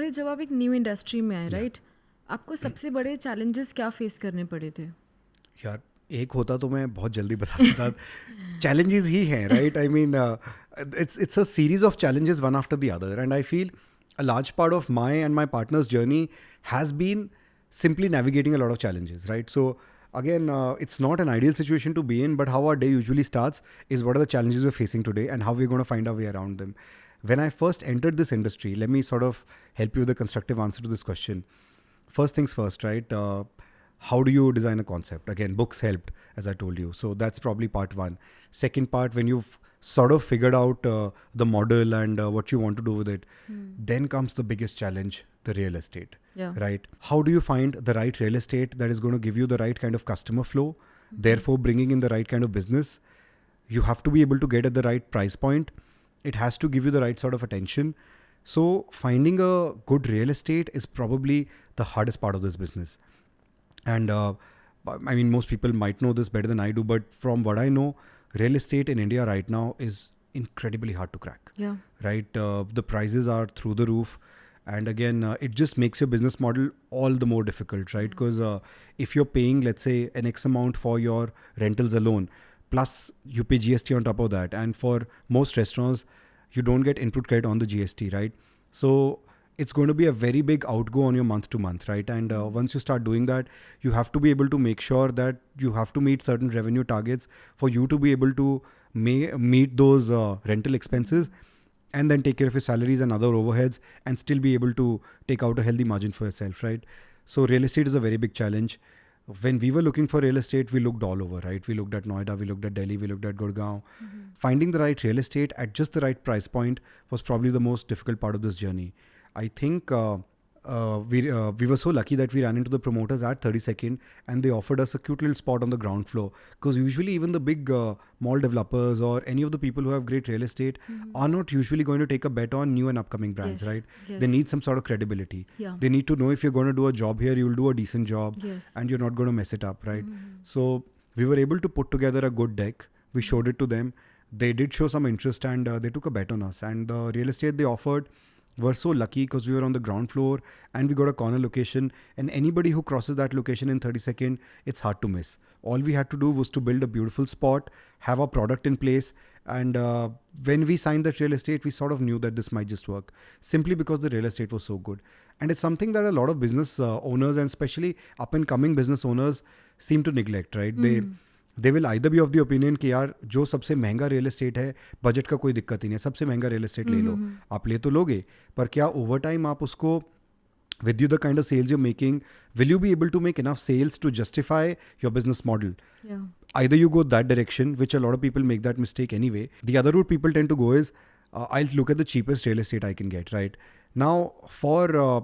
पहले जब आप एक न्यू इंडस्ट्री में आए, राइट, आपको सबसे बड़े चैलेंजेस क्या फेस करने पड़े थे? यार एक होता तो मैं बहुत जल्दी बता देता. Challenges ही हैं, right? I mean, it's a series of challenges one after the other, and I feel a large part of my and my partner's journey has been simply navigating a lot of challenges, right? So again, it's not an ideal situation to be in, but how our day usually starts is what are the challenges we're facing today and how we're going to find our way around them. When I first entered this industry, let me sort of help you with a constructive answer to this question. First things first, right? How do you design a concept? Again, books helped, as I told you. So that's probably part one. Second part, when you've sort of figured out the model and what you want to do with it, then comes the biggest challenge, the real estate. Yeah. Right? How do you find the right real estate that is going to give you the right kind of customer flow, therefore bringing in the right kind of business? You have to be able to get at the right price point. It has to give you the right sort of attention. So finding a good real estate is probably the hardest part of this business. And I mean, most people might know this better than I do, but from what I know, real estate in India right now is incredibly hard to crack. Yeah. Right? The prices are through the roof. And again, it just makes your business model all the more difficult, right? Because if you're paying, let's say, an X amount for your rentals alone, plus you pay GST on top of that. And for most restaurants, you don't get input credit on the GST, right? So it's going to be a very big outgo on your month to month, right? And once you start doing that, you have to be able to make sure that you have to meet certain revenue targets for you to be able to meet those rental expenses and then take care of your salaries and other overheads and still be able to take out a healthy margin for yourself, right? So real estate is a very big challenge. When we were looking for real estate, we looked all over, right? We looked at Noida, we looked at Delhi, we looked at Gurgaon. Finding the right real estate at just the right price point was probably the most difficult part of this journey. I think we were so lucky that we ran into the promoters at 32nd and they offered us a cute little spot on the ground floor. Because usually even the big mall developers or any of the people who have great real estate are not usually going to take a bet on new and upcoming brands, Yes, right? yes. They need some sort of credibility. Yeah. They need to know if you're going to do a job here, you'll do a decent job Yes. and you're not going to mess it up, right? So we were able to put together a good deck. We showed it to them. They did show some interest and they took a bet on us. And the real estate they offered were so lucky because we were on the ground floor and we got a corner location, and anybody who crosses that location in 32nd, it's hard to miss. All we had to do was to build a beautiful spot, have our product in place, and when we signed that real estate, we sort of knew that this might just work simply because the real estate was so good. And it's something that a lot of business owners and especially up and coming business owners seem to neglect, right? They will either be of the opinion कि यार जो सबसे महंगा real estate है budget का कोई दिक्कत ही नहीं है, सबसे महंगा रियल एस्टेट ले लो. आप ले तो लोगे, पर क्या ओवर टाइम आप उसको with you the kind of sales you're making, will you be able to make enough sales to justify your business model? Yeah. Either you go that direction, which a lot of people make that mistake anyway. The other route people tend to go is I'll look at the cheapest real estate I can get, right? Now, for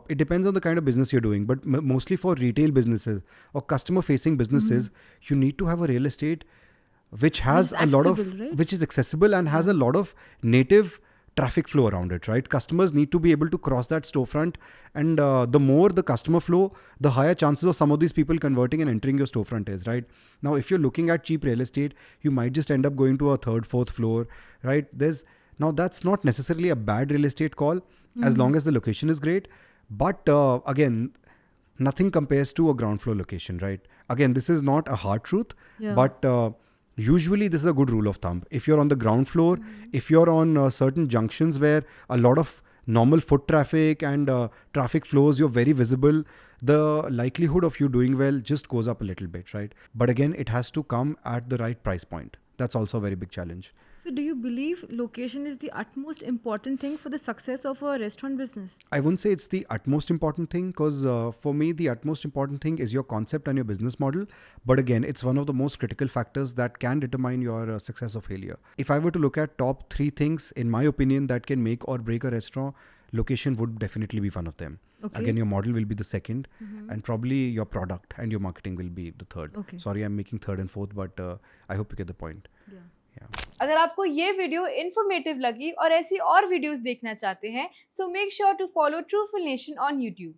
it depends on the kind of business you're doing, but mostly for retail businesses or customer-facing businesses, you need to have a real estate which has is a lot of, accessible, right? which is accessible and has a lot of native traffic flow around it, right? Customers need to be able to cross that storefront, and the more the customer flow, the higher chances of some of these people converting and entering your storefront is, right? Now, if you're looking at cheap real estate, you might just end up going to a third, fourth floor, right? Now that's not necessarily a bad real estate call as long as the location is great. But again, nothing compares to a ground floor location, right? Again, this is not a hard truth, Yeah. but usually this is a good rule of thumb. If you're on the ground floor, if you're on certain junctions where a lot of normal foot traffic and traffic flows, you're very visible, the likelihood of you doing well just goes up a little bit, right? But again, it has to come at the right price point. That's also a very big challenge. So do you believe location is the utmost important thing for the success of a restaurant business? I wouldn't say it's the utmost important thing because for me, the utmost important thing is your concept and your business model. But again, it's one of the most critical factors that can determine your success or failure. If I were to look at top 3 things, in my opinion, that can make or break a restaurant, location would definitely be one of them. Okay. Again, your model will be the second, and probably your product and your marketing will be the third. Okay. Sorry, I'm making third and fourth, but I hope you get the point. Yeah. Yeah. अगर आपको ये video informative लगी और ऐसी और videos देखना चाहते हैं, so make sure to follow Truthful Nation on YouTube.